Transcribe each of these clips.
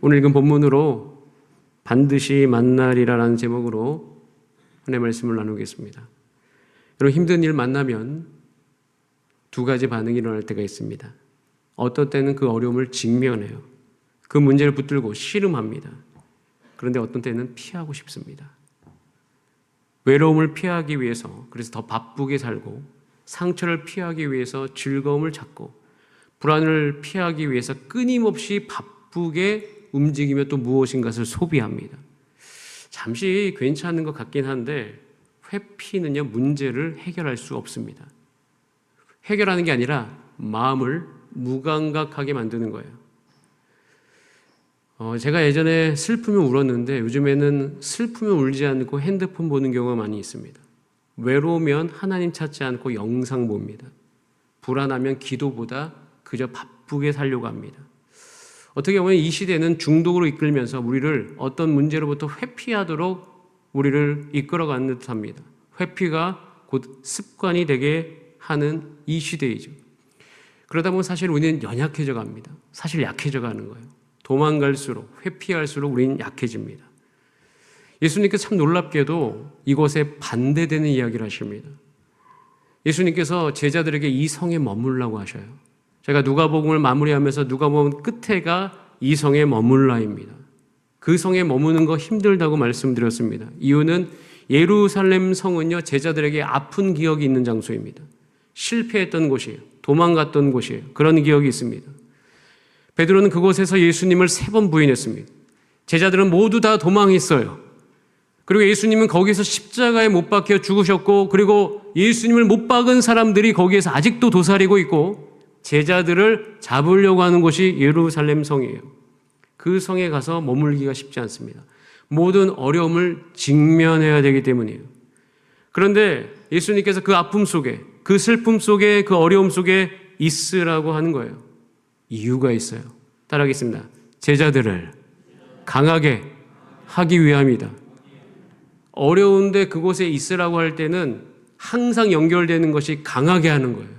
오늘 읽은 본문으로 반드시 만나리라라는 제목으로 하나님의 말씀을 나누겠습니다. 여러분, 힘든 일 만나면 두 가지 반응이 일어날 때가 있습니다. 어떤 때는 그 어려움을 직면해요. 그 문제를 붙들고 씨름합니다. 그런데 어떤 때는 피하고 싶습니다. 외로움을 피하기 위해서, 그래서 더 바쁘게 살고, 상처를 피하기 위해서 즐거움을 찾고, 불안을 피하기 위해서 끊임없이 바쁘게 움직이며 또 무엇인가를 소비합니다. 잠시 괜찮은 것 같긴 한데 회피는요, 문제를 해결할 수 없습니다. 해결하는 게 아니라 마음을 무감각하게 만드는 거예요. 제가 예전에 슬프면 울었는데 요즘에는 슬프면 울지 않고 핸드폰 보는 경우가 많이 있습니다. 외로우면 하나님 찾지 않고 영상 봅니다. 불안하면 기도보다 그저 바쁘게 살려고 합니다. 어떻게 보면 이 시대는 중독으로 이끌면서 우리를 어떤 문제로부터 회피하도록 우리를 이끌어가는 듯합니다. 회피가 곧 습관이 되게 하는 이 시대이죠. 그러다 보면 사실 우리는 연약해져 갑니다. 사실 약해져 가는 거예요. 도망갈수록, 회피할수록 우리는 약해집니다. 예수님께서 참 놀랍게도 이곳에 반대되는 이야기를 하십니다. 예수님께서 제자들에게 이 성에 머물라고 하셔요. 제가 누가복음을 마무리하면서 누가복음 끝에가 이 성에 머물라입니다. 그 성에 머무는 거 힘들다고 말씀드렸습니다. 이유는 예루살렘 성은요, 제자들에게 아픈 기억이 있는 장소입니다. 실패했던 곳이에요. 도망갔던 곳이에요. 그런 기억이 있습니다. 베드로는 그곳에서 예수님을 3번 부인했습니다. 제자들은 모두 다 도망했어요. 그리고 예수님은 거기서 십자가에 못 박혀 죽으셨고, 그리고 예수님을 못 박은 사람들이 거기에서 아직도 도사리고 있고, 제자들을 잡으려고 하는 곳이 예루살렘 성이에요. 그 성에 가서 머물기가 쉽지 않습니다. 모든 어려움을 직면해야 되기 때문이에요. 그런데 예수님께서 그 아픔 속에, 그 슬픔 속에, 그 어려움 속에 있으라고 하는 거예요. 이유가 있어요. 따라하겠습니다. 제자들을 강하게 하기 위함이다. 어려운데 그곳에 있으라고 할 때는 항상 연결되는 것이 강하게 하는 거예요.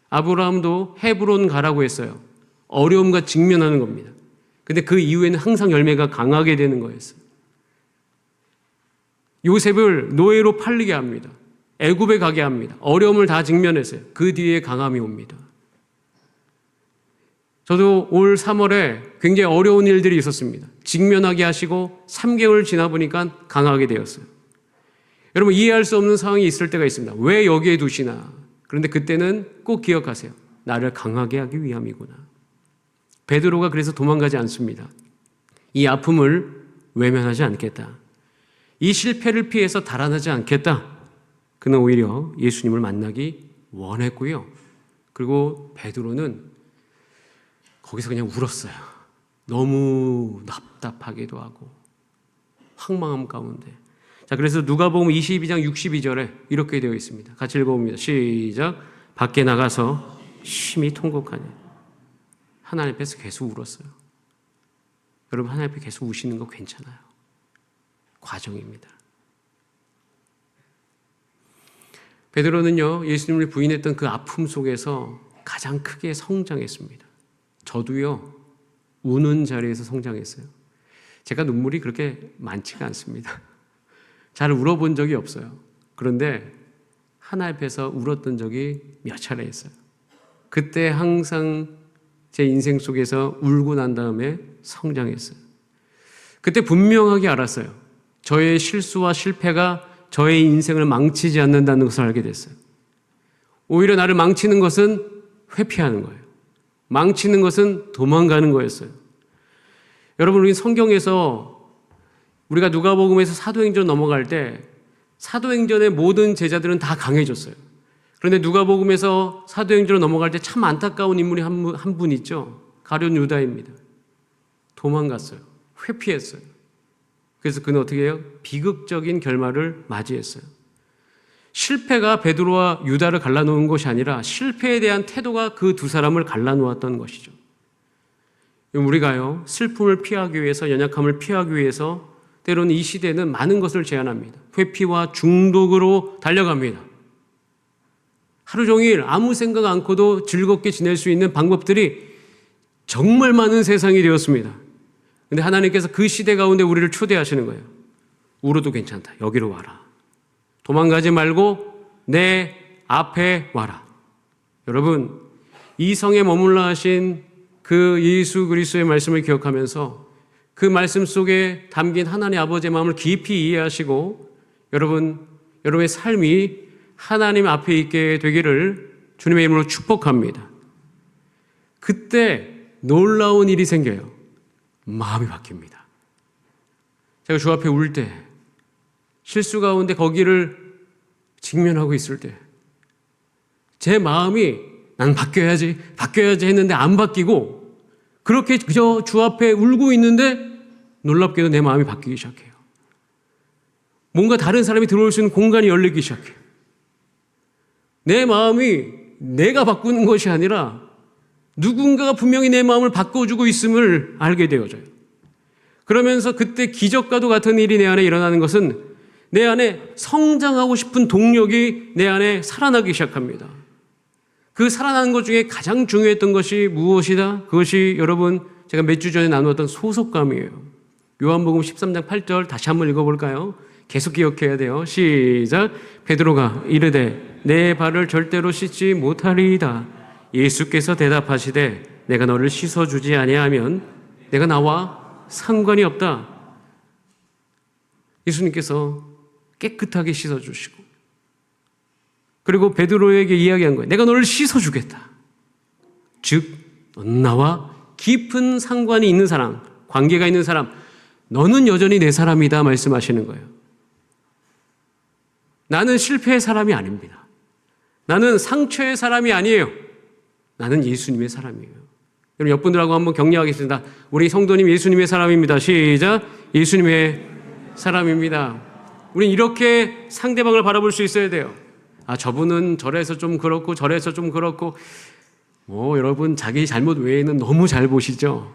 아브라함도 헤브론 가라고 했어요. 어려움과 직면하는 겁니다. 근데 그 이후에는 항상 열매가 강하게 되는 거였어요. 요셉을 노예로 팔리게 합니다. 애굽에 가게 합니다. 어려움을 다 직면했어요. 그 뒤에 강함이 옵니다. 저도 올 3월에 굉장히 어려운 일들이 있었습니다. 직면하게 하시고 3개월 지나 보니까 강하게 되었어요. 여러분, 이해할 수 없는 상황이 있을 때가 있습니다. 왜 여기에 두시나? 그런데 그때는 꼭 기억하세요. 나를 강하게 하기 위함이구나. 베드로가 그래서 도망가지 않습니다. 이 아픔을 외면하지 않겠다. 이 실패를 피해서 달아나지 않겠다. 그는 오히려 예수님을 만나기 원했고요. 그리고 베드로는 거기서 그냥 울었어요. 너무 답답하기도 하고 황망함 가운데. 자, 그래서 누가복음 22장 62절에 이렇게 되어 있습니다. 같이 읽어봅니다. 시작. 밖에 나가서 심히 통곡하니. 하나님 앞에서 계속 울었어요. 여러분, 하나님 앞에 계속 우시는 거 괜찮아요. 과정입니다. 베드로는요, 예수님을 부인했던 그 아픔 속에서 가장 크게 성장했습니다. 저도요, 우는 자리에서 성장했어요. 제가 눈물이 그렇게 많지가 않습니다. 잘 울어본 적이 없어요. 그런데 하나님 앞에서 울었던 적이 몇 차례 있어요. 그때 항상 제 인생 속에서 울고 난 다음에 성장했어요. 그때 분명하게 알았어요. 저의 실수와 실패가 저의 인생을 망치지 않는다는 것을 알게 됐어요. 오히려 나를 망치는 것은 회피하는 거예요. 망치는 것은 도망가는 거였어요. 여러분, 우리 성경에서 우리가 누가복음에서 사도행전 넘어갈 때 사도행전의 모든 제자들은 다 강해졌어요. 그런데 누가복음에서 사도행전으로 넘어갈 때 참 안타까운 인물이 한 분 있죠. 가룟 유다입니다. 도망갔어요. 회피했어요. 그래서 그는 어떻게 해요? 비극적인 결말을 맞이했어요. 실패가 베드로와 유다를 갈라놓은 것이 아니라 실패에 대한 태도가 그 두 사람을 갈라놓았던 것이죠. 우리가요, 슬픔을 피하기 위해서, 연약함을 피하기 위해서 때로는 이 시대는 많은 것을 제안합니다. 회피와 중독으로 달려갑니다. 하루 종일 아무 생각 않고도 즐겁게 지낼 수 있는 방법들이 정말 많은 세상이 되었습니다. 근데 하나님께서 그 시대 가운데 우리를 초대하시는 거예요. 울어도 괜찮다. 여기로 와라. 도망가지 말고 내 앞에 와라. 여러분, 이 성에 머물러 하신 그 예수 그리스도의 말씀을 기억하면서 그 말씀 속에 담긴 하나님 아버지의 마음을 깊이 이해하시고 여러분의 삶이 하나님 앞에 있게 되기를 주님의 이름으로 축복합니다. 그때 놀라운 일이 생겨요. 마음이 바뀝니다. 제가 주 앞에 울 때, 실수 가운데 거기를 직면하고 있을 때, 제 마음이 난 바뀌어야지 했는데 안 바뀌고, 그렇게 그저 주 앞에 울고 있는데 놀랍게도 내 마음이 바뀌기 시작해요. 뭔가 다른 사람이 들어올 수 있는 공간이 열리기 시작해요. 내 마음이 내가 바꾸는 것이 아니라 누군가가 분명히 내 마음을 바꿔주고 있음을 알게 되어져요. 그러면서 그때 기적과도 같은 일이 내 안에 일어나는 것은 내 안에 성장하고 싶은 동력이 내 안에 살아나기 시작합니다. 그 살아나는 것 중에 가장 중요했던 것이 무엇이다? 그것이 여러분 제가 몇 주 전에 나누었던 소속감이에요. 요한복음 13장 8절 다시 한번 읽어볼까요? 계속 기억해야 돼요. 시작. 베드로가 이르되 내 발을 절대로 씻지 못하리이다. 예수께서 대답하시되 내가 너를 씻어주지 아니하면 내가 나와 상관이 없다. 예수님께서 깨끗하게 씻어주시고 그리고 베드로에게 이야기한 거예요. 내가 너를 씻어주겠다. 즉 나와 깊은 상관이 있는 사람, 관계가 있는 사람, 너는 여전히 내 사람이다 말씀하시는 거예요. 나는 실패의 사람이 아닙니다. 나는 상처의 사람이 아니에요. 나는 예수님의 사람이에요. 여러분 옆분들하고 한번 격려하겠습니다. 우리 성도님 예수님의 사람입니다. 시작. 예수님의 사람입니다. 우린 이렇게 상대방을 바라볼 수 있어야 돼요. 아, 저분은 저래서 좀 그렇고 저래서 좀 그렇고 여러분 자기 잘못 외에는 너무 잘 보시죠.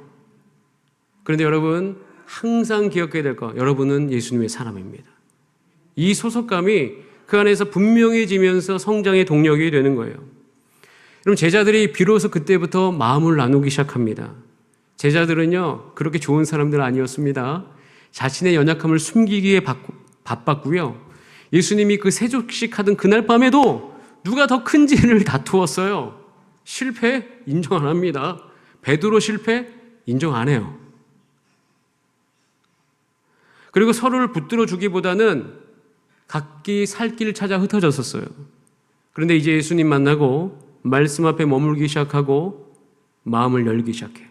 그런데 여러분 항상 기억해야 될 거, 여러분은 예수님의 사람입니다. 이 소속감이 그 안에서 분명해지면서 성장의 동력이 되는 거예요. 여러분 제자들이 비로소 그때부터 마음을 나누기 시작합니다. 제자들은요 그렇게 좋은 사람들 아니었습니다. 자신의 연약함을 숨기기에 바빴고요. 예수님이 그 세족식 하던 그날 밤에도 누가 더 큰지를 다투었어요. 실패 인정 안 합니다. 베드로 실패 인정 안 해요. 그리고 서로를 붙들어 주기보다는 각기 살 길을 찾아 흩어졌었어요. 그런데 이제 예수님 만나고 말씀 앞에 머물기 시작하고 마음을 열기 시작해.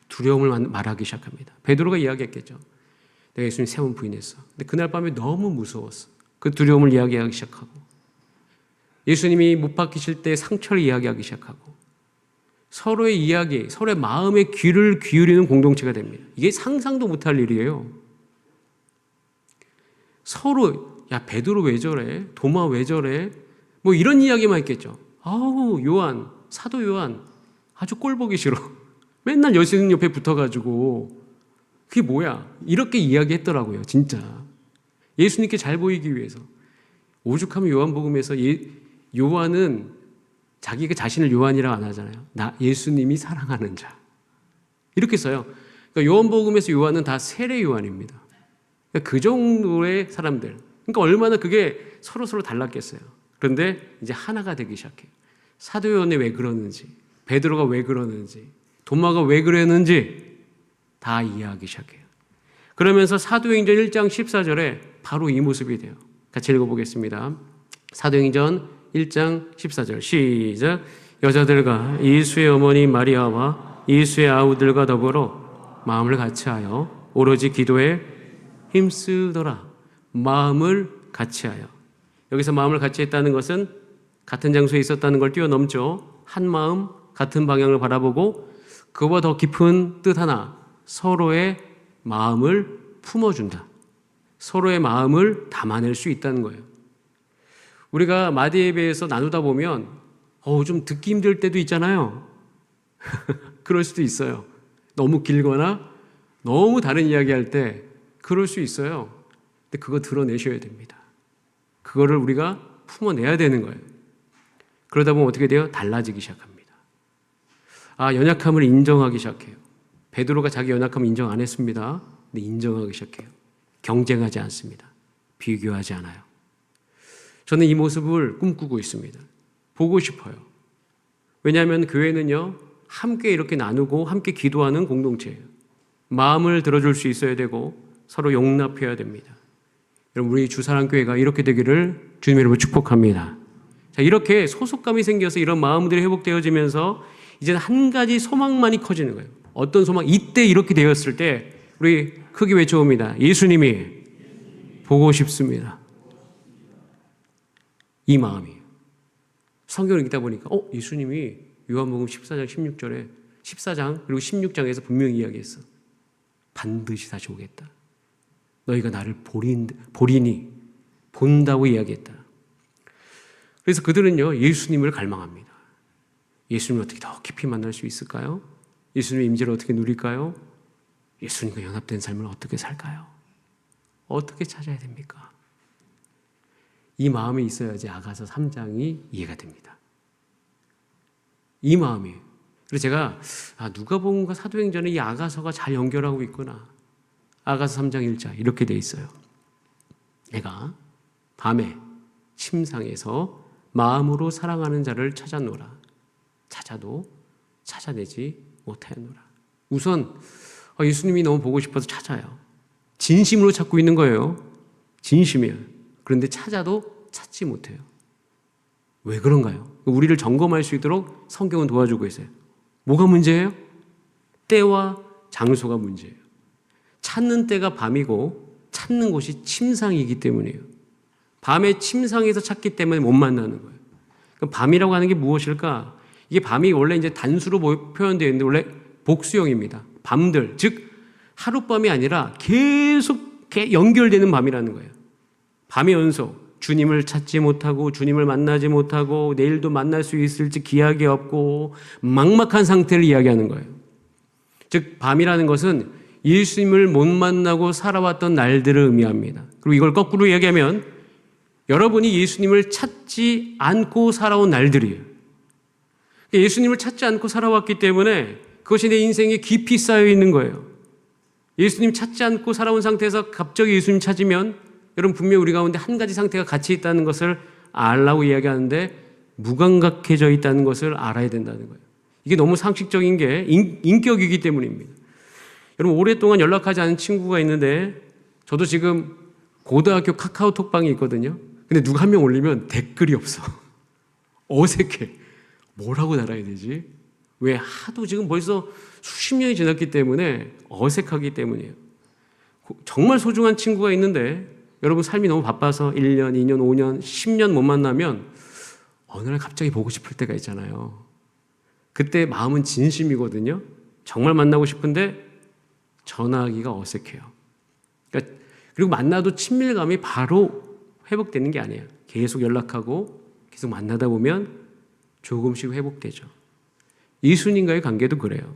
두려움을 말하기 시작합니다. 베드로가 이야기했겠죠. 내가 예수님 3번 부인했어. 근데 그날 밤에 너무 무서웠어. 그 두려움을 이야기하기 시작하고 예수님이 못 박히실 때 상처를 이야기하기 시작하고 서로의 이야기, 서로의 마음의 귀를 기울이는 공동체가 됩니다. 이게 상상도 못할 일이에요. 서로 야 베드로 왜 저래? 도마 왜 저래? 뭐 이런 이야기만 했겠죠. 아우 요한, 사도 요한 아주 꼴보기 싫어. 맨날 예수님 옆에 붙어가지고 그게 뭐야? 이렇게 이야기했더라고요. 진짜 예수님께 잘 보이기 위해서. 오죽하면 요한복음에서 요한은 자기가 자신을 요한이라고 안 하잖아요. 나 예수님이 사랑하는 자 이렇게 써요. 그러니까 요한복음에서 요한은 다 세례 요한입니다. 그러니까 그 정도의 사람들. 그러니까 얼마나 그게 서로 달랐겠어요. 그런데 이제 하나가 되기 시작해요. 사도 요한이 왜 그러는지, 베드로가 왜 그러는지, 도마가 왜 그랬는지 다 이해하기 시작해요. 그러면서 사도행전 1장 14절에 바로 이 모습이 돼요. 같이 읽어보겠습니다. 사도행전 1장 14절 시작. 여자들과 예수의 어머니 마리아와 예수의 아우들과 더불어 마음을 같이하여 오로지 기도에 힘쓰더라. 마음을 같이하여. 여기서 마음을 같이 했다는 것은 같은 장소에 있었다는 걸 뛰어넘죠. 한 마음, 같은 방향을 바라보고 그와 더 깊은 뜻 하나, 서로의 마음을 품어준다. 서로의 마음을 담아낼 수 있다는 거예요. 우리가 마디예배에서 나누다 보면 좀 듣기 힘들 때도 있잖아요. 그럴 수도 있어요. 너무 길거나 너무 다른 이야기할 때 그럴 수 있어요. 근데 그거 드러내셔야 됩니다. 그거를 우리가 품어내야 되는 거예요. 그러다 보면 어떻게 돼요? 달라지기 시작합니다. 연약함을 인정하기 시작해요. 베드로가 자기 연약함을 인정 안 했습니다. 근데 인정하기 시작해요. 경쟁하지 않습니다. 비교하지 않아요. 저는 이 모습을 꿈꾸고 있습니다. 보고 싶어요. 왜냐하면 교회는요, 함께 이렇게 나누고 함께 기도하는 공동체예요. 마음을 들어줄 수 있어야 되고 서로 용납해야 됩니다. 여러분, 우리 주사랑교회가 이렇게 되기를 주님의 이름으로 축복합니다. 자, 이렇게 소속감이 생겨서 이런 마음들이 회복되어지면서 이제는 한 가지 소망만이 커지는 거예요. 어떤 소망? 이때 이렇게 되었을 때 우리 크게 외쳐옵니다. 예수님이 보고 싶습니다. 이 마음이에요. 성경을 읽다 보니까 예수님이 요한복음 14장 16절에 14장 그리고 16장에서 분명히 이야기했어. 반드시 다시 오겠다. 너희가 나를 보리니 본다고 이야기했다. 그래서 그들은요, 예수님을 갈망합니다. 예수님을 어떻게 더 깊이 만날 수 있을까요? 예수님의 임재를 어떻게 누릴까요? 예수님과 연합된 삶을 어떻게 살까요? 어떻게 찾아야 됩니까? 이 마음이 있어야지 아가서 3장이 이해가 됩니다. 이 마음이에요. 그래서 제가 누가복음과 사도행전에 이 아가서가 잘 연결하고 있구나. 아가서 3장 1절 이렇게 돼 있어요. 내가 밤에 침상에서 마음으로 사랑하는 자를 찾아노라. 찾아도 찾아내지 못하였노라. 우선 예수님이 너무 보고 싶어서 찾아요. 진심으로 찾고 있는 거예요. 진심이에요. 그런데 찾아도 찾지 못해요. 왜 그런가요? 우리를 점검할 수 있도록 성경은 도와주고 있어요. 뭐가 문제예요? 때와 장소가 문제예요. 찾는 때가 밤이고 찾는 곳이 침상이기 때문이에요. 밤에 침상에서 찾기 때문에 못 만나는 거예요. 그럼 밤이라고 하는 게 무엇일까? 이게 밤이 원래 이제 단수로 표현되어 있는데 원래 복수형입니다. 밤들, 즉 하룻밤이 아니라 계속 연결되는 밤이라는 거예요. 밤의 연속. 주님을 찾지 못하고 주님을 만나지 못하고 내일도 만날 수 있을지 기약이 없고 막막한 상태를 이야기하는 거예요. 즉 밤이라는 것은 예수님을 못 만나고 살아왔던 날들을 의미합니다. 그리고 이걸 거꾸로 이야기하면 여러분이 예수님을 찾지 않고 살아온 날들이에요. 예수님을 찾지 않고 살아왔기 때문에 그것이 내 인생에 깊이 쌓여 있는 거예요. 예수님 찾지 않고 살아온 상태에서 갑자기 예수님 찾으면 여러분 분명히 우리 가운데 한 가지 상태가 같이 있다는 것을 알라고 이야기하는데 무감각해져 있다는 것을 알아야 된다는 거예요. 이게 너무 상식적인 게 인격이기 때문입니다. 여러분 오랫동안 연락하지 않은 친구가 있는데 저도 지금 고등학교 카카오톡방이 있거든요. 근데 누가 한 명 올리면 댓글이 없어. 어색해. 뭐라고 달아야 되지? 왜? 하도 지금 벌써 수십 년이 지났기 때문에 어색하기 때문이에요. 정말 소중한 친구가 있는데 여러분 삶이 너무 바빠서 1년, 2년, 5년, 10년 못 만나면 어느 날 갑자기 보고 싶을 때가 있잖아요. 그때 마음은 진심이거든요. 정말 만나고 싶은데 전화하기가 어색해요. 그러니까 그리고 만나도 친밀감이 바로 회복되는 게 아니에요. 계속 연락하고 계속 만나다 보면 조금씩 회복되죠. 예수님과의 관계도 그래요.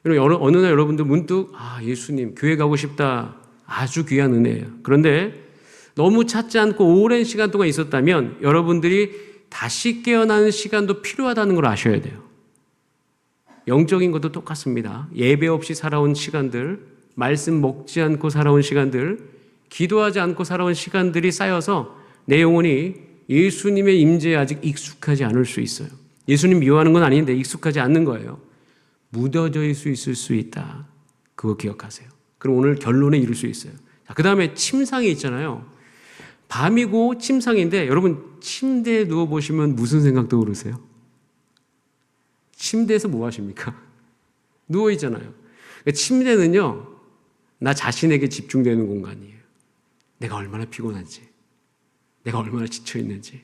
어느 날 여러분들 문득 예수님 교회 가고 싶다. 아주 귀한 은혜예요. 그런데 너무 찾지 않고 오랜 시간 동안 있었다면 여러분들이 다시 깨어나는 시간도 필요하다는 걸 아셔야 돼요. 영적인 것도 똑같습니다. 예배 없이 살아온 시간들, 말씀 먹지 않고 살아온 시간들, 기도하지 않고 살아온 시간들이 쌓여서 내 영혼이 예수님의 임재에 아직 익숙하지 않을 수 있어요. 예수님 미워하는 건 아닌데 익숙하지 않는 거예요. 무뎌져 있을 수 있다. 그거 기억하세요. 그럼 오늘 결론에 이를 수 있어요. 그 다음에 침상이 있잖아요. 밤이고 침상인데 여러분 침대에 누워보시면 무슨 생각 떠오르세요? 침대에서 뭐 하십니까? 누워있잖아요. 침대는요, 나 자신에게 집중되는 공간이에요. 내가 얼마나 피곤한지, 내가 얼마나 지쳐있는지,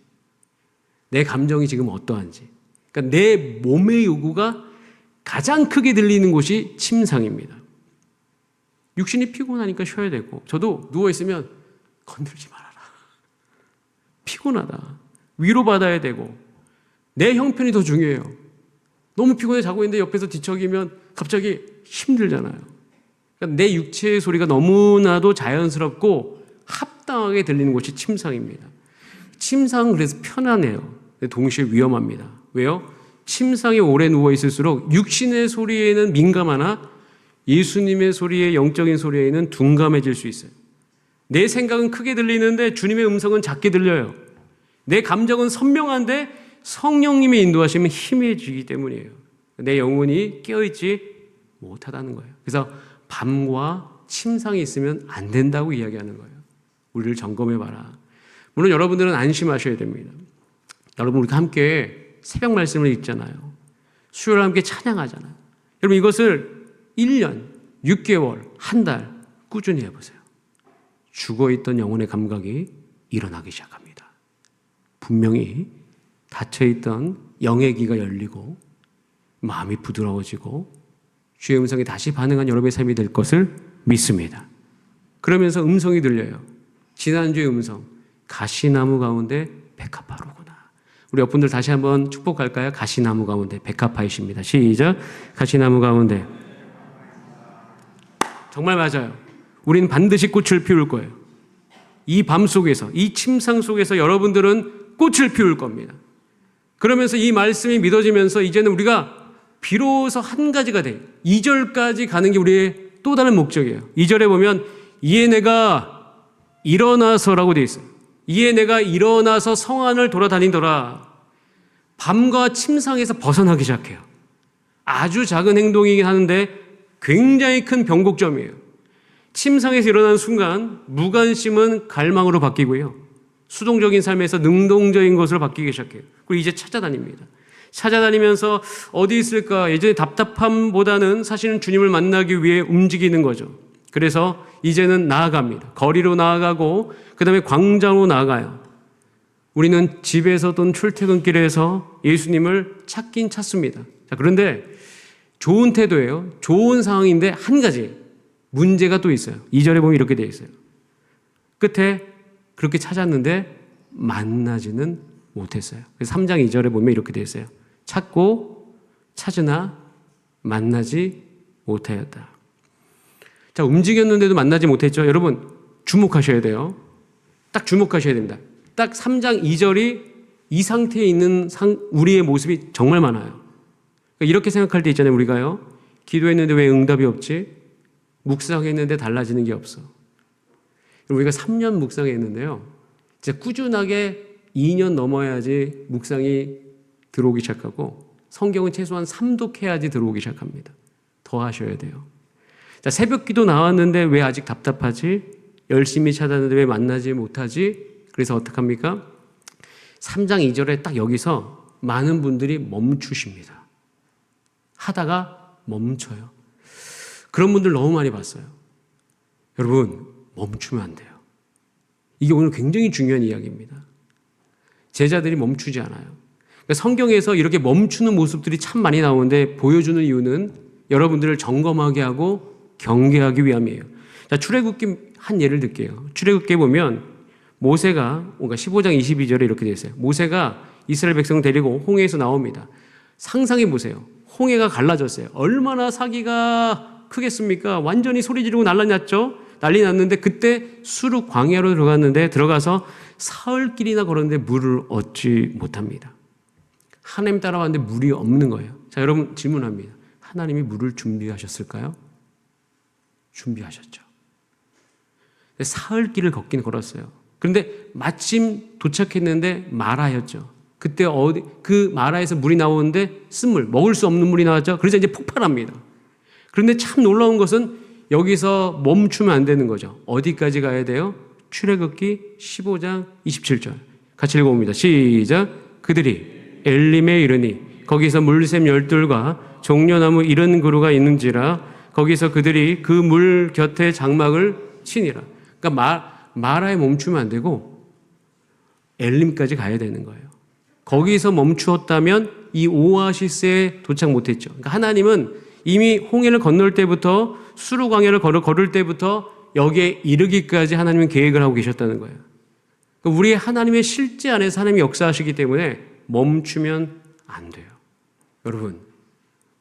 내 감정이 지금 어떠한지. 그러니까 내 몸의 요구가 가장 크게 들리는 곳이 침상입니다. 육신이 피곤하니까 쉬어야 되고, 저도 누워있으면 건들지 말아라. 피곤하다. 위로받아야 되고, 내 형편이 더 중요해요. 너무 피곤해 자고 있는데 옆에서 뒤척이면 갑자기 힘들잖아요. 그러니까 내 육체의 소리가 너무나도 자연스럽고 합당하게 들리는 곳이 침상입니다. 침상은 그래서 편안해요. 동시에 위험합니다. 왜요? 침상에 오래 누워 있을수록 육신의 소리에는 민감하나 예수님의 소리에, 영적인 소리에는 둔감해질 수 있어요. 내 생각은 크게 들리는데 주님의 음성은 작게 들려요. 내 감정은 선명한데 성령님의 인도하심은 희미해지기 때문이에요. 내 영혼이 깨어있지 못하다는 거예요. 그래서 밤과 침상이 있으면 안 된다고 이야기하는 거예요. 우리를 점검해봐라. 물론 여러분들은 안심하셔야 됩니다. 여러분, 우리가 함께 새벽 말씀을 읽잖아요. 수요일 함께 찬양하잖아요. 여러분, 이것을 1년, 6개월, 한 달 꾸준히 해보세요. 죽어있던 영혼의 감각이 일어나기 시작합니다. 분명히 닫혀있던 영의 귀가 열리고 마음이 부드러워지고 주의 음성에 다시 반응한 여러분의 삶이 될 것을 믿습니다. 그러면서 음성이 들려요. 지난주의 음성, 가시나무 가운데 백합화로구나. 우리 옆분들 다시 한번 축복할까요? 가시나무 가운데 백합화이십니다. 시작. 가시나무 가운데. 정말 맞아요. 우리는 반드시 꽃을 피울 거예요. 이 밤 속에서, 이 침상 속에서 여러분들은 꽃을 피울 겁니다. 그러면서 이 말씀이 믿어지면서 이제는 우리가 비로소 한 가지가 돼요. 2절까지 가는 게 우리의 또 다른 목적이에요. 2절에 보면 이에 내가 일어나서라고 되어 있어요. 이에 내가 일어나서 성 안을 돌아다니더라. 밤과 침상에서 벗어나기 시작해요. 아주 작은 행동이긴 하는데 굉장히 큰 변곡점이에요. 침상에서 일어나는 순간 무관심은 갈망으로 바뀌고요. 수동적인 삶에서 능동적인 것으로 바뀌기 시작해요. 그리고 이제 찾아다닙니다. 찾아다니면서 어디 있을까? 예전에 답답함보다는 사실은 주님을 만나기 위해 움직이는 거죠. 그래서 이제는 나아갑니다. 거리로 나아가고 그 다음에 광장으로 나아가요. 우리는 집에서든 출퇴근길에서 예수님을 찾긴 찾습니다. 자, 그런데 좋은 태도예요. 좋은 상황인데 한 가지 문제가 또 있어요. 2절에 보면 이렇게 되어 있어요. 끝에 그렇게 찾았는데 만나지는 못했어요. 그래서 3장 2절에 보면 이렇게 되어 있어요. 찾고 찾으나 만나지 못하였다. 자, 움직였는데도 만나지 못했죠. 여러분 주목하셔야 돼요. 딱 주목하셔야 됩니다. 딱 3장 2절이 이 상태에 있는 우리의 모습이 정말 많아요. 그러니까 이렇게 생각할 때 있잖아요. 우리가요. 기도했는데 왜 응답이 없지? 묵상했는데 달라지는 게 없어. 우리가 3년 묵상했는데요. 진짜 꾸준하게 2년 넘어야지 묵상이 들어오기 시작하고 성경은 최소한 3독해야지 들어오기 시작합니다. 더 하셔야 돼요. 자, 새벽 기도 나왔는데 왜 아직 답답하지? 열심히 찾았는데 왜 만나지 못하지? 그래서 어떡합니까? 3장 2절에 딱 여기서 많은 분들이 멈추십니다. 하다가 멈춰요. 그런 분들 너무 많이 봤어요. 여러분, 멈추면 안 돼요. 이게 오늘 굉장히 중요한 이야기입니다. 제자들이 멈추지 않아요. 그러니까 성경에서 이렇게 멈추는 모습들이 참 많이 나오는데 보여주는 이유는 여러분들을 점검하게 하고 경계하기 위함이에요. 자, 출애굽기 한 예를 들게요. 출애굽기에 보면 모세가 15장 22절에 이렇게 되어 있어요. 모세가 이스라엘 백성 데리고 홍해에서 나옵니다. 상상해 보세요. 홍해가 갈라졌어요. 얼마나 사기가 크겠습니까? 완전히 소리 지르고 난리 났죠? 난리 났는데 그때 수르 광야로 들어가서 사흘길이나 걸었는데 물을 얻지 못합니다. 하나님 따라왔는데 물이 없는 거예요. 자, 여러분 질문합니다. 하나님이 물을 준비하셨을까요? 준비하셨죠. 사흘길을 걷긴 걸었어요. 그런데 마침 도착했는데 마라였죠. 그때 그 마라에서 물이 나오는데 쓴물, 먹을 수 없는 물이 나왔죠. 그래서 이제 폭발합니다. 그런데 참 놀라운 것은 여기서 멈추면 안 되는 거죠. 어디까지 가야 돼요? 출애굽기 15장 27절. 같이 읽어봅니다. 시작. 그들이 엘림에 이르니 거기서 물샘 12과 종려나무 70그루가 있는지라 거기서 그들이 그 물 곁에 장막을 치니라. 그러니까 마라에 멈추면 안 되고 엘림까지 가야 되는 거예요. 거기서 멈추었다면 이 오아시스에 도착 못했죠. 그러니까 하나님은 이미 홍해를 건널 때부터 수르 광야를 걸을 때부터 여기에 이르기까지 하나님은 계획을 하고 계셨다는 거예요. 그러니까 우리 하나님의 실제 안에서 하나님이 역사하시기 때문에 멈추면 안 돼요. 여러분,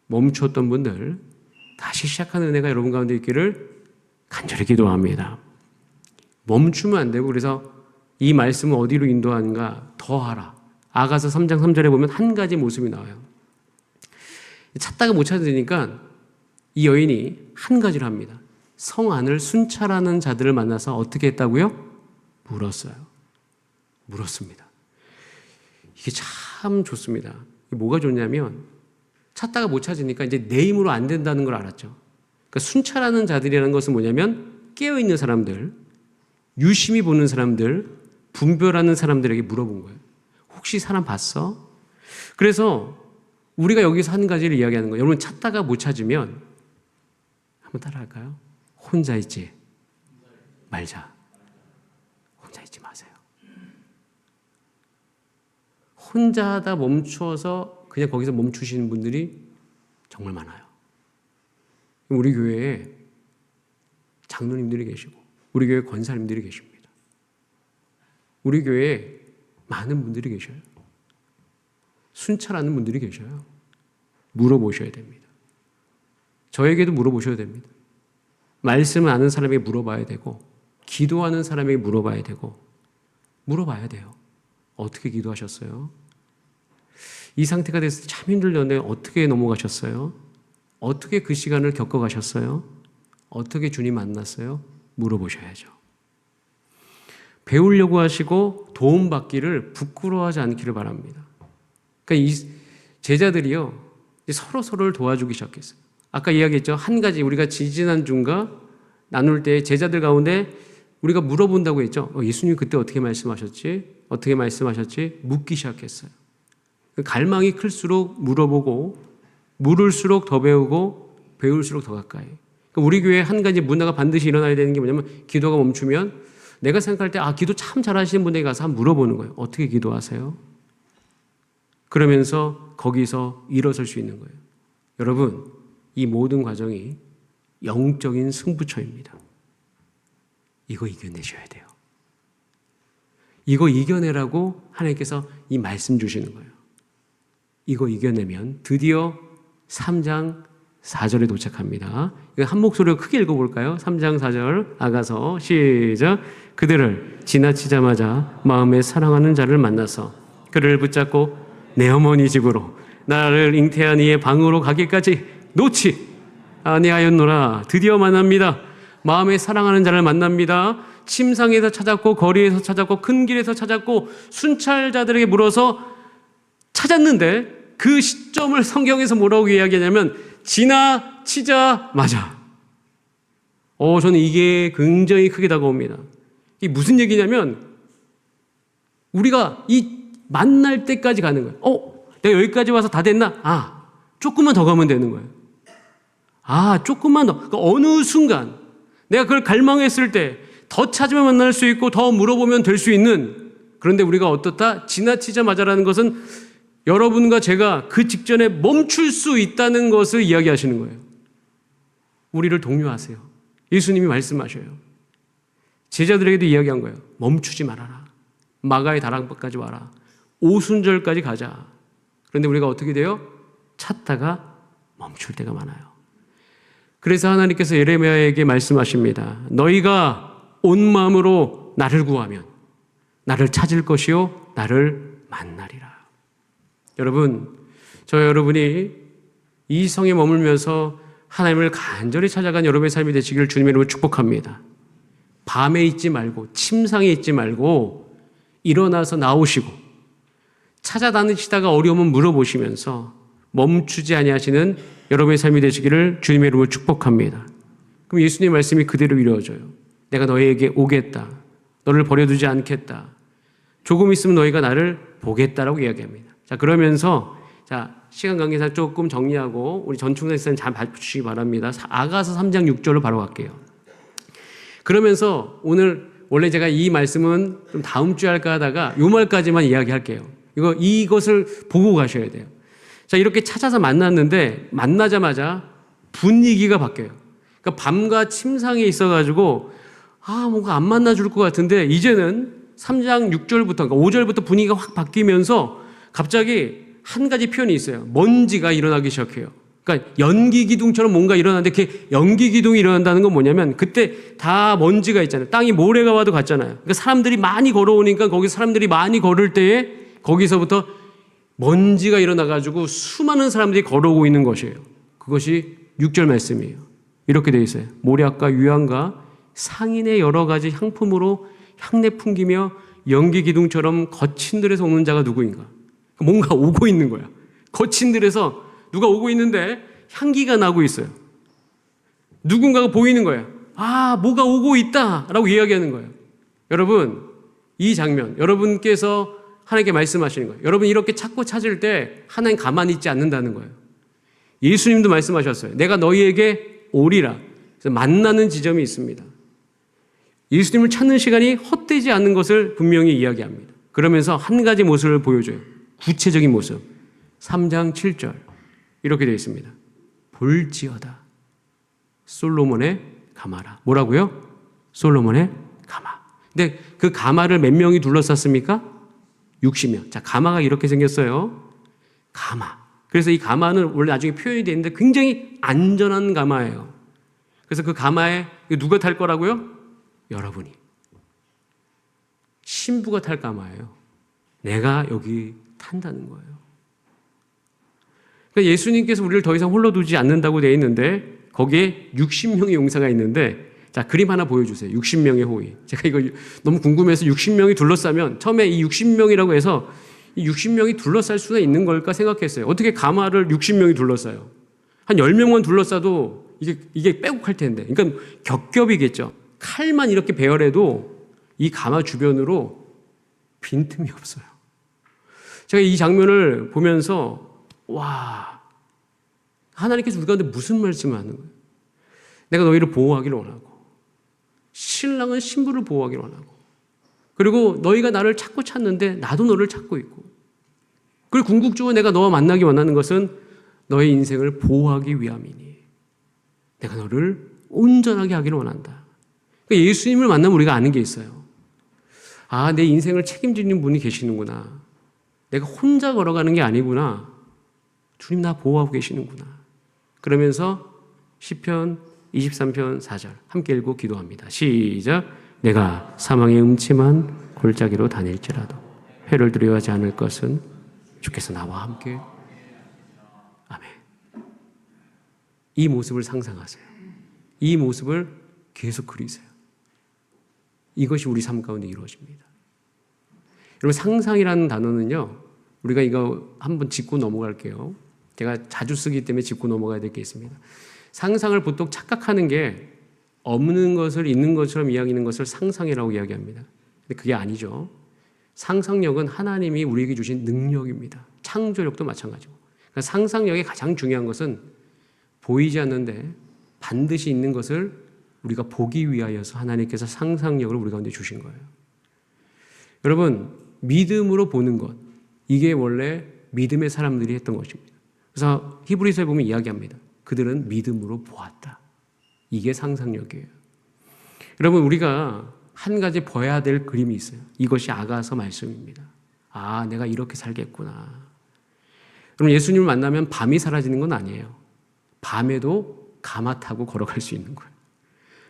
멈췄던 분들 다시 시작하는 은혜가 여러분 가운데 있기를 간절히 기도합니다. 멈추면 안 되고 그래서 이 말씀은 어디로 인도하는가? 더 하라. 아가서 3장 3절에 보면 한 가지 모습이 나와요. 찾다가 못 찾으니까 이 여인이 한 가지를 합니다. 성 안을 순찰하는 자들을 만나서 어떻게 했다고요? 물었어요. 물었습니다. 이게 참 좋습니다. 뭐가 좋냐면 찾다가 못 찾으니까 이제 내 힘으로 안 된다는 걸 알았죠. 그러니까 순찰하는 자들이라는 것은 뭐냐면 깨어있는 사람들, 유심히 보는 사람들, 분별하는 사람들에게 물어본 거예요. 혹시 사람 봤어? 그래서 우리가 여기서 한 가지를 이야기하는 거예요. 여러분 찾다가 못 찾으면 한번 따라할까요? 혼자 있지 말자. 혼자 있지 마세요. 혼자 하다 멈추어서 그냥 거기서 멈추시는 분들이 정말 많아요. 우리 교회에 장로님들이 계시고 우리 교회 권사님들이 계십니다. 우리 교회에 많은 분들이 계셔요. 순찰하는 분들이 계셔요. 물어보셔야 됩니다. 저에게도 물어보셔야 됩니다. 말씀을 아는 사람에게 물어봐야 되고 기도하는 사람에게 물어봐야 되고 물어봐야 돼요. 어떻게 기도하셨어요? 이 상태가 됐을 때 참 힘들던데 어떻게 넘어가셨어요? 어떻게 그 시간을 겪어가셨어요? 어떻게 주님 만났어요? 물어보셔야죠. 배우려고 하시고 도움받기를 부끄러워하지 않기를 바랍니다. 그러니까 이 제자들이요 서로를 도와주기 시작했어요. 아까 이야기했죠. 한 가지 우리가 지지난주인가 나눌 때 제자들 가운데 우리가 물어본다고 했죠. 예수님 그때 어떻게 말씀하셨지? 어떻게 말씀하셨지? 묻기 시작했어요. 갈망이 클수록 물어보고 물을수록 더 배우고 배울수록 더 가까이. 그러니까 우리 교회 한 가지 문화가 반드시 일어나야 되는 게 뭐냐면 기도가 멈추면 내가 생각할 때 기도 참 잘하시는 분에게 가서 한번 물어보는 거예요. 어떻게 기도하세요? 그러면서 거기서 일어설 수 있는 거예요. 여러분 이 모든 과정이 영적인 승부처입니다. 이거 이겨내셔야 돼요. 이거 이겨내라고 하나님께서 이 말씀 주시는 거예요. 이거 이겨내면 드디어 3장 4절에 도착합니다. 이거 한 목소리로 크게 읽어볼까요? 3장 4절 아가서 시작. 그들을 지나치자마자 마음에 사랑하는 자를 만나서 그를 붙잡고 내 어머니 집으로 나를 잉태한 이의 방으로 가기까지 놓지 아니하였노라. 드디어 만납니다. 마음에 사랑하는 자를 만납니다. 침상에서 찾았고 거리에서 찾았고 큰 길에서 찾았고 순찰자들에게 물어서 찾았는데 그 시점을 성경에서 뭐라고 이야기하냐면 지나치자마자. 저는 이게 굉장히 크게 다가옵니다. 이게 무슨 얘기냐면 우리가 이 만날 때까지 가는 거예요. 내가 여기까지 와서 다 됐나? 조금만 더 가면 되는 거예요. 조금만 더. 그러니까 어느 순간 내가 그걸 갈망했을 때 더 찾으면 만날 수 있고 더 물어보면 될 수 있는, 그런데 우리가 어떻다? 지나치자마자라는 것은 여러분과 제가 그 직전에 멈출 수 있다는 것을 이야기하시는 거예요. 우리를 독려하세요. 예수님이 말씀하셔요. 제자들에게도 이야기한 거예요. 멈추지 말아라. 마가의 다락방까지 와라. 오순절까지 가자. 그런데 우리가 어떻게 돼요? 찾다가 멈출 때가 많아요. 그래서 하나님께서 예레미야에게 말씀하십니다. 너희가 온 마음으로 나를 구하면 나를 찾을 것이요 나를 만나리라. 여러분, 여러분이 이 성에 머물면서 하나님을 간절히 찾아간 여러분의 삶이 되시기를 주님의 이름으로 축복합니다. 밤에 있지 말고 침상에 있지 말고 일어나서 나오시고 찾아다니시다가 어려우면 물어보시면서 멈추지 아니하시는 여러분의 삶이 되시기를 주님의 이름으로 축복합니다. 그럼 예수님의 말씀이 그대로 이루어져요. 내가 너희에게 오겠다. 너를 버려두지 않겠다. 조금 있으면 너희가 나를 보겠다라고 이야기합니다. 자, 그러면서 시간 관계상 조금 정리하고 우리 전충사님 잘 봐주시기 바랍니다. 아가서 3장 6절로 바로 갈게요. 그러면서 오늘 원래 제가 이 말씀은 좀 다음 주에 할까 하다가 요 말까지만 이야기할게요. 이것을 보고 가셔야 돼요. 자, 이렇게 찾아서 만났는데 만나자마자 분위기가 바뀌어요. 그러니까 밤과 침상에 있어가지고 뭔가 안 만나줄 것 같은데 이제는 3장 6절부터 그러니까 5절부터 분위기가 확 바뀌면서 갑자기 한 가지 표현이 있어요. 먼지가 일어나기 시작해요. 그러니까 연기기둥처럼 뭔가 일어나는데 그 연기기둥이 일어난다는 건 뭐냐면 그때 다 먼지가 있잖아요. 땅이 모래가 와도 같잖아요. 그러니까 사람들이 많이 걸어오니까 거기 사람들이 많이 걸을 때에 거기서부터 먼지가 일어나가지고 수많은 사람들이 걸어오고 있는 것이에요. 그것이 6절 말씀이에요. 이렇게 되어 있어요. 모략과 유향과 상인의 여러 가지 향품으로 향내 풍기며 연기 기둥처럼 거친 들에서 오는 자가 누구인가? 뭔가 오고 있는 거야. 거친 들에서 누가 오고 있는데 향기가 나고 있어요. 누군가가 보이는 거야. 아, 뭐가 오고 있다라고 이야기하는 거예요. 여러분, 이 장면, 여러분께서 하나님께 말씀하시는 거예요. 여러분 이렇게 찾고 찾을 때 하나님 가만히 있지 않는다는 거예요. 예수님도 말씀하셨어요. 내가 너희에게 오리라. 그래서 만나는 지점이 있습니다. 예수님을 찾는 시간이 헛되지 않는 것을 분명히 이야기합니다. 그러면서 한 가지 모습을 보여줘요. 구체적인 모습. 3장 7절 이렇게 되어 있습니다. 볼지어다 솔로몬의 가마라. 뭐라고요? 솔로몬의 가마. 근데 그 가마를 몇 명이 둘러쌌습니까? 60명. 자, 가마가 이렇게 생겼어요. 가마. 그래서 이 가마는 원래 나중에 표현이 되어 있는데 굉장히 안전한 가마예요. 그래서 그 가마에 누가 탈 거라고요? 여러분이. 신부가 탈 가마예요. 내가 여기 탄다는 거예요. 그러니까 예수님께서 우리를 더 이상 홀로 두지 않는다고 되어 있는데 거기에 60명의 용사가 있는데 자, 그림 하나 보여주세요. 60명의 호위. 제가 이거 너무 궁금해서 60명이 둘러싸면 처음에 이 60명이라고 해서 이 60명이 둘러쌀 수가 있는 걸까 생각했어요. 어떻게 가마를 60명이 둘러싸요? 한 10명만 둘러싸도 이게 빼곡할 텐데. 그러니까 겹겹이겠죠. 칼만 이렇게 배열해도 이 가마 주변으로 빈틈이 없어요. 제가 이 장면을 보면서 와, 하나님께서 우리 가운데 무슨 말씀을 하는 거예요? 내가 너희를 보호하기를 원하고 신랑은 신부를 보호하기를 원하고 그리고 너희가 나를 찾고 찾는데 나도 너를 찾고 있고 그리고 궁극적으로 내가 너와 만나기 원하는 것은 너의 인생을 보호하기 위함이니 내가 너를 온전하게 하기를 원한다. 그러니까 예수님을 만나면 우리가 아는 게 있어요. 아, 내 인생을 책임지는 분이 계시는구나. 내가 혼자 걸어가는 게 아니구나. 주님 나 보호하고 계시는구나. 그러면서 시편 23편 4절 함께 읽고 기도합니다. 시작. 내가 사망의 음침한 골짜기로 다닐지라도 회를 두려워하지 않을 것은 주께서 나와 함께. 아멘. 이 모습을 상상하세요. 이 모습을 계속 그리세요. 이것이 우리 삶 가운데 이루어집니다. 여러분 상상이라는 단어는요. 우리가 이거 한번 짚고 넘어갈게요. 제가 자주 쓰기 때문에 짚고 넘어가야 될 게 있습니다. 상상을 보통 착각하는 게 없는 것을 있는 것처럼 이야기하는 것을 상상이라고 이야기합니다. 근데 그게 아니죠. 상상력은 하나님이 우리에게 주신 능력입니다. 창조력도 마찬가지고. 그러니까 상상력의 가장 중요한 것은 보이지 않는데 반드시 있는 것을 우리가 보기 위하여서 하나님께서 상상력을 우리 가운데 주신 거예요. 여러분, 믿음으로 보는 것, 이게 원래 믿음의 사람들이 했던 것입니다. 그래서 히브리서에 보면 이야기합니다. 그들은 믿음으로 보았다. 이게 상상력이에요. 여러분, 우리가 한 가지 봐야 될 그림이 있어요. 이것이 아가서 말씀입니다. 아, 내가 이렇게 살겠구나. 여러분, 예수님을 만나면 밤이 사라지는 건 아니에요. 밤에도 가마 타고 걸어갈 수 있는 거예요.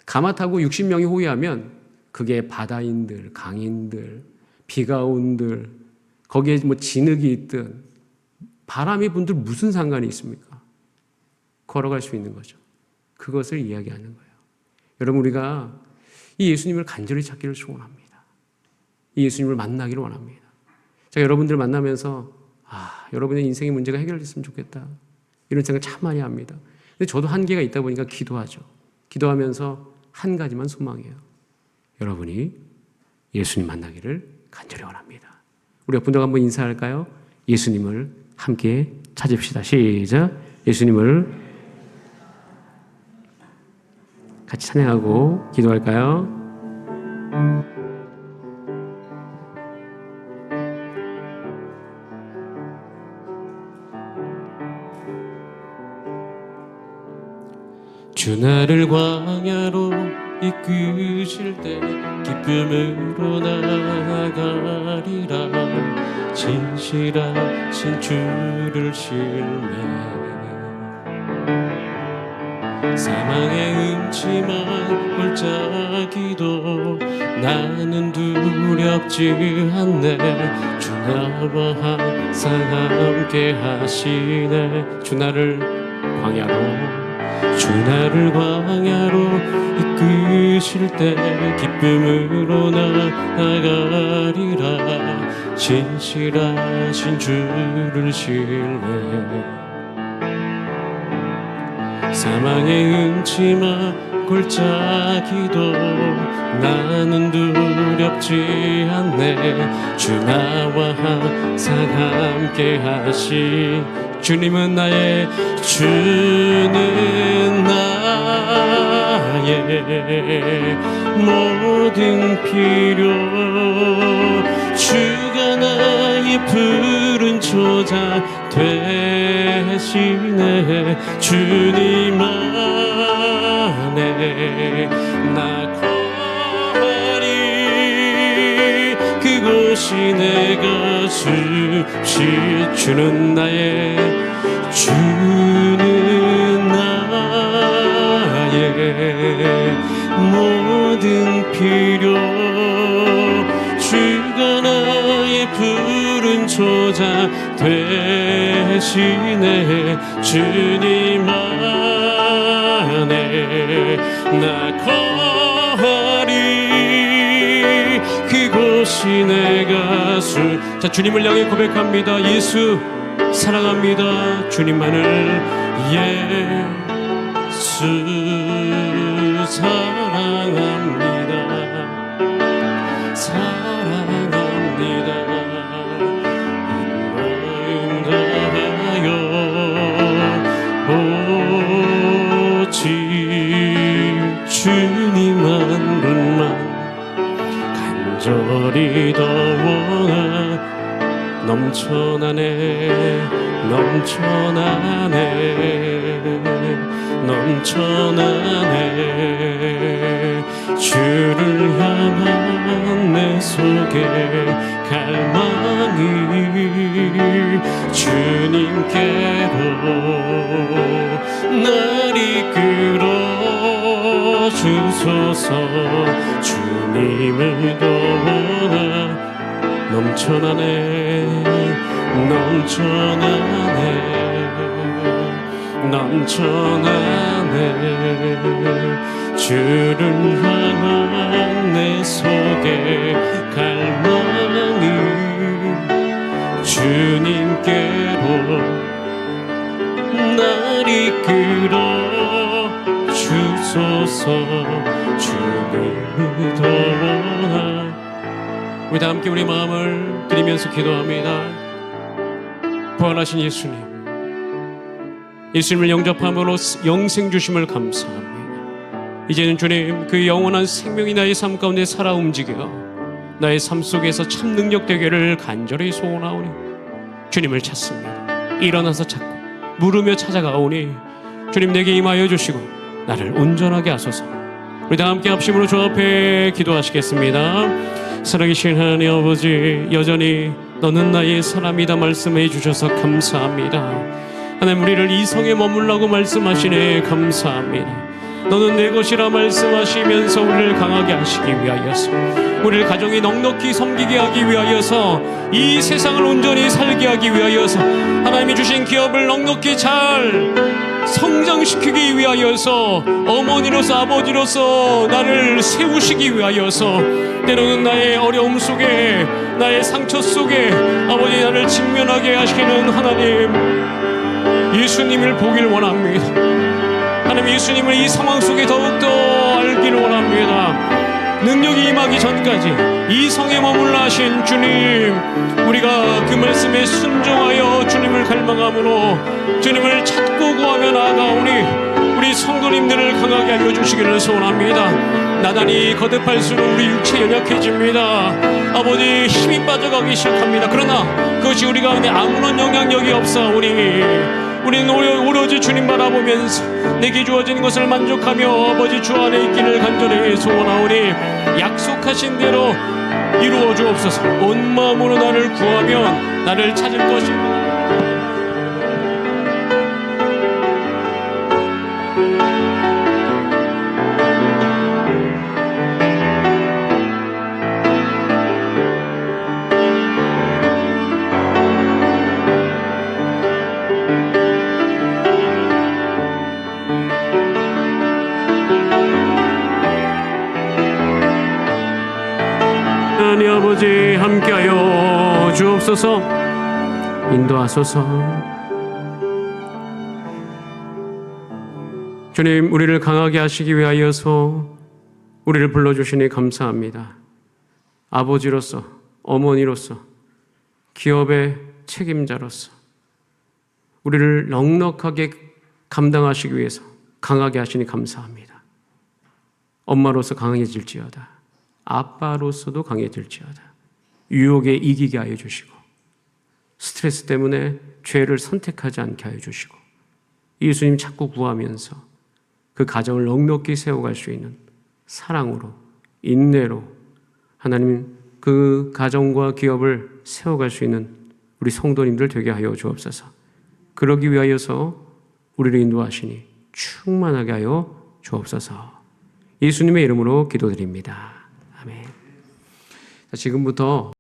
가마 타고 60명이 호위하면 그게 바다인들, 강인들, 비가 온들, 거기에 뭐 진흙이 있든 바람이 분들 무슨 상관이 있습니까? 걸어갈 수 있는 거죠. 그것을 이야기하는 거예요. 여러분, 우리가 이 예수님을 간절히 찾기를 소원합니다. 이 예수님을 만나기를 원합니다. 제가 여러분들 만나면서 여러분의 인생의 문제가 해결됐으면 좋겠다. 이런 생각 참 많이 합니다. 근데 저도 한계가 있다 보니까 기도하죠. 기도하면서 한 가지만 소망해요. 여러분이 예수님 만나기를 간절히 원합니다. 우리 옆 분들 한번 인사할까요? 예수님을 함께 찾읍시다. 시작. 예수님을 같이 찬양하고 기도할까요? 주 나를 광야로 이끄실 때 기쁨으로 나아가리라. 진실하신 주를 신뢰 사망의 음침한 골짜기도 나는 두렵지 않네. 주 나와 항상 함께 하시네. 주 나를 광야로 이끄실 때 기쁨으로 나아가리라. 진실하신 주를 신뢰. 사망의 음침한 골짜기도 나는 두렵지 않네. 주 나와 항상 함께 하시. 주님은 나의 모든 필요. 주가 나의 푸른 초장 되시네. 주님 안에 나 거하리. 그곳이 내가 주는 나의 모든 필요. 주가 나의 푸른 초장 되시네. 주님 안에 나 거하리. 그곳이 내 가수. 자, 주님을 향해 고백합니다. 예수 사랑합니다. 주님만을 예수 사랑합니다. 사랑합니다. 마음 다하여 오직 주님 한 분만 간절히 더 원하. 넘쳐나네. 주를 향한 내 속에 갈망이 주님께로 날 이끌어 주소서. 주님을 더 원하. 넘쳐나네. 주를 향한 내 속에 갈망이 주님께로 날 이끌어 주소서. 주님을 더 원하. 우리 다 함께 우리 마음을 드리면서 기도합니다. 부활하신 예수님을 영접함으로 영생 주심을 감사합니다. 이제는 주님, 그 영원한 생명이 나의 삶 가운데 살아 움직여 나의 삶 속에서 참 능력 되기를 간절히 소원하오니 주님을 찾습니다. 일어나서 찾고 물으며 찾아가오니 주님 내게 임하여 주시고 나를 온전하게 하소서. 우리 다 함께 합심으로 주 앞에 기도하시겠습니다. 살아계신 하나님 아버지, 여전히 너는 나의 사람이다 말씀해 주셔서 감사합니다. 하나님, 우리를 이성에 머물라고 말씀하시네. 감사합니다. 너는 내 것이라 말씀하시면서 우리를 강하게 하시기 위하여서, 우리를 가정이 넉넉히 섬기게 하기 위하여서, 이 세상을 온전히 살게 하기 위하여서, 하나님이 주신 기업을 넉넉히 잘 성장시키기 위하여서, 어머니로서 아버지로서 나를 세우시기 위하여서, 때로는 나의 어려움 속에, 나의 상처 속에 아버지 나를 직면하게 하시는 하나님, 예수님을 보길 원합니다. 하나님, 예수님을 이 상황 속에 더욱더 알기를 원합니다. 능력이 임하기 전까지 이 성에 머물러 하신 주님, 우리가 그 말씀에 순종하여 주님을 갈망함으로 주님을 찾고 구하며 나아가오니 우리 성도님들을 강하게 알려주시기를 소원합니다. 나단이 거듭할수록 우리 육체 연약해집니다. 아버지, 힘이 빠져가기 시작합니다. 그러나 그것이 우리 가운데 아무런 영향력이 없사오니 우리는 오로지 주님 바라보면서 내게 주어진 것을 만족하며 아버지 주 안에 있기를 간절히 소원하오니 약속하신 대로 이루어 주옵소서. 온 마음으로 나를 구하면 나를 찾을 것입니다. 하나님 아버지 함께하여 주옵소서. 인도하소서. 주님, 우리를 강하게 하시기 위하여서 우리를 불러주시니 감사합니다. 아버지로서, 어머니로서, 기업의 책임자로서 우리를 넉넉하게 감당하시기 위해서 강하게 하시니 감사합니다. 엄마로서 강해질지어다. 아빠로서도 강해질지어다. 유혹에 이기게 하여 주시고 스트레스 때문에 죄를 선택하지 않게 하여 주시고 예수님 자꾸 구하면서 그 가정을 넉넉히 세워갈 수 있는 사랑으로, 인내로 하나님 그 가정과 기업을 세워갈 수 있는 우리 성도님들 되게 하여 주옵소서. 그러기 위하여서 우리를 인도하시니 충만하게 하여 주옵소서. 예수님의 이름으로 기도드립니다. 아멘. 지금부터